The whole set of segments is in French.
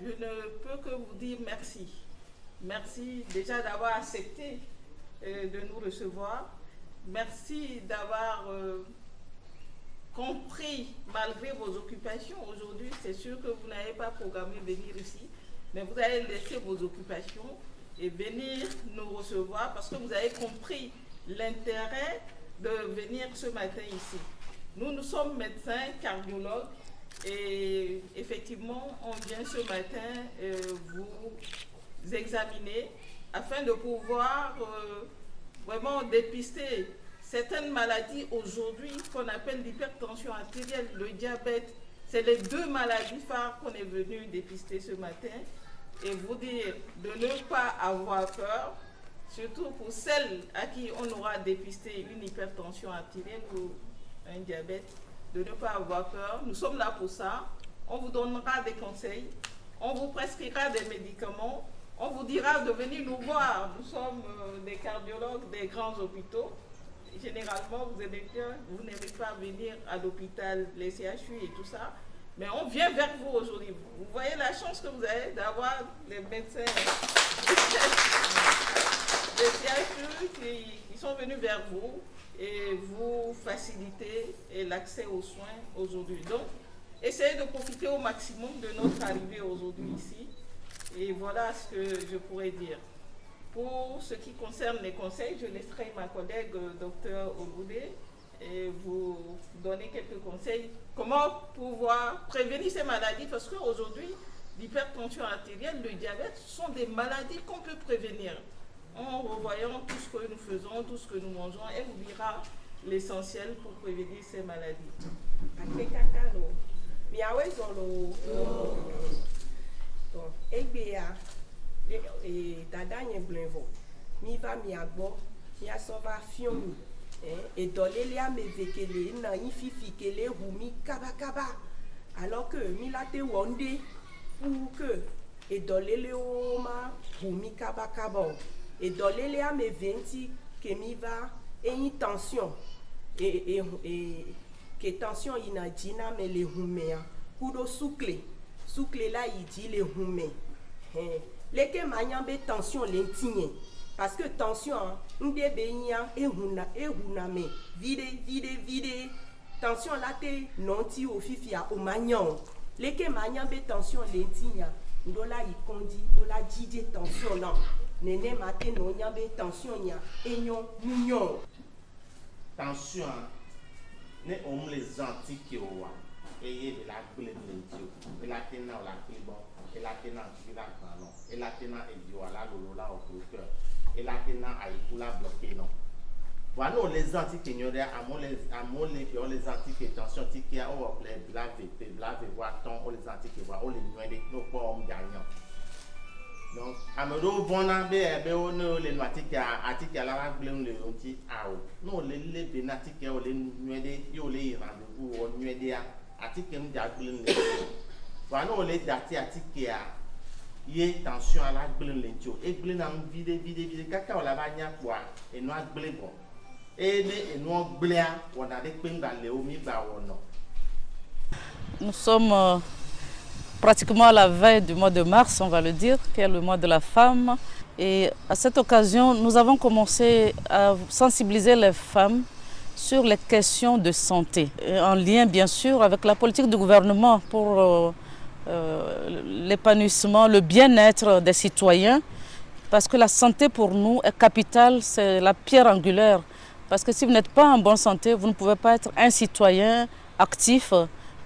je ne peux que vous dire merci. Merci déjà d'avoir accepté de nous recevoir. Merci d'avoir compris, malgré vos occupations. Aujourd'hui, c'est sûr que vous n'avez pas programmé venir ici, mais vous allez laisser vos occupations et venir nous recevoir parce que vous avez compris l'intérêt de venir ce matin ici. Nous sommes médecins, cardiologues, et effectivement, on vient ce matin vous examiner afin de pouvoir vraiment dépister certaines maladies aujourd'hui qu'on appelle l'hypertension artérielle, le diabète. C'est les deux maladies phares qu'on est venu dépister ce matin et vous dire de ne pas avoir peur, surtout pour celles à qui on aura dépisté une hypertension artérielle ou un diabète, de ne pas avoir peur. Nous sommes là pour ça. On vous donnera des conseils, on vous prescrira des médicaments, on vous dira de venir nous voir. Nous sommes des cardiologues des grands hôpitaux. Généralement, vous n'aimez pas venir à l'hôpital, les CHU et tout ça, mais on vient vers vous aujourd'hui. Vous voyez la chance que vous avez d'avoir les médecins des CHU qui sont venus vers vous et vous faciliter l'accès aux soins aujourd'hui. Donc, essayez de profiter au maximum de notre arrivée aujourd'hui ici. Et voilà ce que je pourrais dire. Pour ce qui concerne les conseils, je laisserai ma collègue Dr Ogoudé et vous donner quelques conseils. Comment pouvoir prévenir ces maladies? Parce qu'aujourd'hui, l'hypertension artérielle, le diabète sont des maladies qu'on peut prévenir en revoyant tout ce que nous faisons, tout ce que nous mangeons. Elle vous dira l'essentiel pour prévenir ces maladies. Dada nye blenvo mi va mi agbo mi asova fion et dolele a me vekele na ififi kele humi kaba kaba alors que mi late wonde pour que et dolele o ma humi kaba kaba et dolele a me venti que mi va et tension et que tension ina dina me le humea kudo soukle là il dit le hume les que manyambe tension lentinye parce que tension ndé benya ehuna me vide tension là te nonti au fifia au magnon les que manyambe tension lentinya ndola ikondi ola didi tension là nene maté no nyambe tension nya enyon mignon tension ne om les antiques wa eye de la gbele lentio et la tena la bon et la tena la canon et la tena et voilà lolola au cœur et la tena aïkoula bloqué non voilà les antiques ignorés les antiques tension tiki a o blave voir ton o les antiques voir o les nués no pas homme gagnant donc amado bona be o no les antiques atiki la va blem le onti ao no les benatike o les nués yo les rendez-vous o nués atike mdiagblen le voilà on les dati atike a ye tension à la gblen le tio e gblen na vide kaka la ba nya kwa e no agble bon e ne e no gblia wona de penga le omi ba wono. Nous sommes pratiquement à la veille du mois de mars, on va le dire, qui est le mois de la femme. Et à cette occasion, nous avons commencé à sensibiliser les femmes sur les questions de santé, en lien bien sûr avec la politique du gouvernement pour l'épanouissement, le bien-être des citoyens, parce que la santé pour nous est capitale, c'est la pierre angulaire, parce que si vous n'êtes pas en bonne santé, vous ne pouvez pas être un citoyen actif,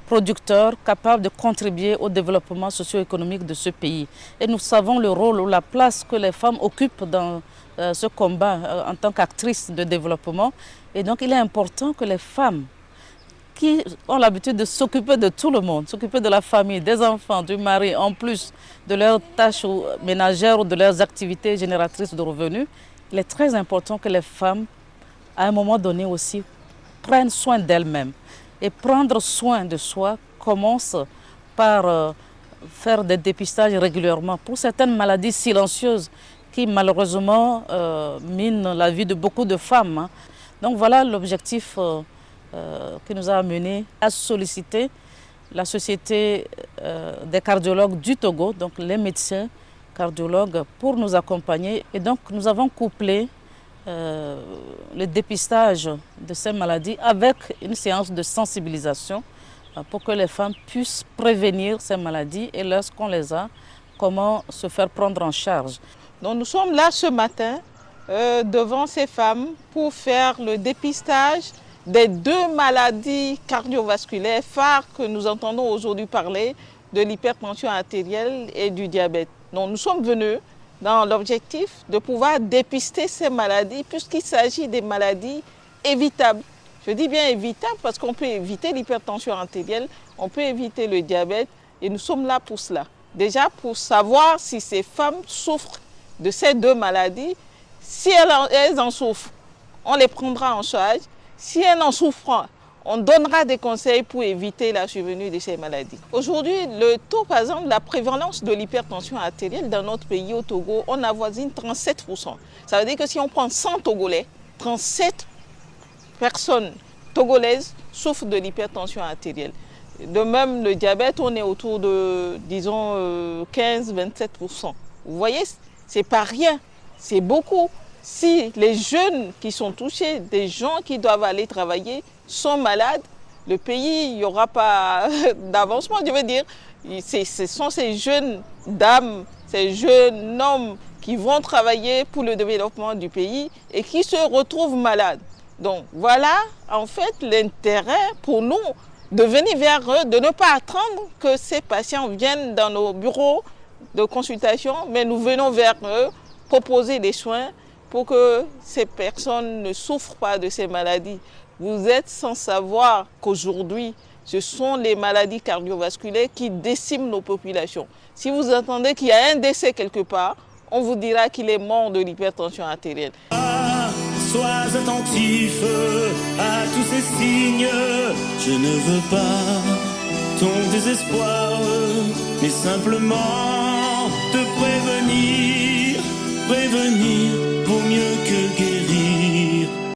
producteur, capable de contribuer au développement socio-économique de ce pays. Et nous savons le rôle ou la place que les femmes occupent dans ce combat en tant qu'actrices de développement. Et donc il est important que les femmes qui ont l'habitude de s'occuper de tout le monde, s'occuper de la famille, des enfants, du mari, en plus de leurs tâches ménagères ou de leurs activités génératrices de revenus, il est très important que les femmes, à un moment donné aussi, prennent soin d'elles-mêmes. Et prendre soin de soi commence par faire des dépistages régulièrement pour certaines maladies silencieuses qui malheureusement minent la vie de beaucoup de femmes. Donc voilà l'objectif qui nous a amené à solliciter la Société des cardiologues du Togo, donc les médecins cardiologues, pour nous accompagner. Et donc nous avons couplé le dépistage de ces maladies avec une séance de sensibilisation pour que les femmes puissent prévenir ces maladies et lorsqu'on les a, comment se faire prendre en charge. Donc nous sommes là ce matin devant ces femmes pour faire le dépistage des 2 maladies cardiovasculaires phares que nous entendons aujourd'hui parler, de l'hypertension artérielle et du diabète. Donc nous sommes venus dans l'objectif de pouvoir dépister ces maladies puisqu'il s'agit des maladies évitables. Je dis bien évitables parce qu'on peut éviter l'hypertension artérielle, on peut éviter le diabète et nous sommes là pour cela. Déjà pour savoir si ces femmes souffrent de ces 2 maladies. Si elles en souffrent, on les prendra en charge. Si elles en souffrent pas, on donnera des conseils pour éviter la survenue de ces maladies. Aujourd'hui, le taux, par exemple, la prévalence de l'hypertension artérielle dans notre pays, au Togo, on avoisine 37%. Ça veut dire que si on prend 100 Togolais, 37 personnes togolaises souffrent de l'hypertension artérielle. De même, le diabète, on est autour de, disons, 15-27%. Vous voyez, c'est pas rien, c'est beaucoup. Si les jeunes qui sont touchés, des gens qui doivent aller travailler, sont malades, le pays, il n'y aura pas d'avancement. Je veux dire, ce sont ces jeunes dames, ces jeunes hommes qui vont travailler pour le développement du pays et qui se retrouvent malades. Donc voilà, en fait, l'intérêt pour nous de venir vers eux, de ne pas attendre que ces patients viennent dans nos bureaux de consultation, mais nous venons vers eux proposer des soins pour que ces personnes ne souffrent pas de ces maladies. Vous êtes sans savoir qu'aujourd'hui, ce sont les maladies cardiovasculaires qui déciment nos populations. Si vous entendez qu'il y a un décès quelque part, on vous dira qu'il est mort de l'hypertension artérielle. Sois attentif à tous ces signes. Je ne veux pas ton désespoir, mais simplement te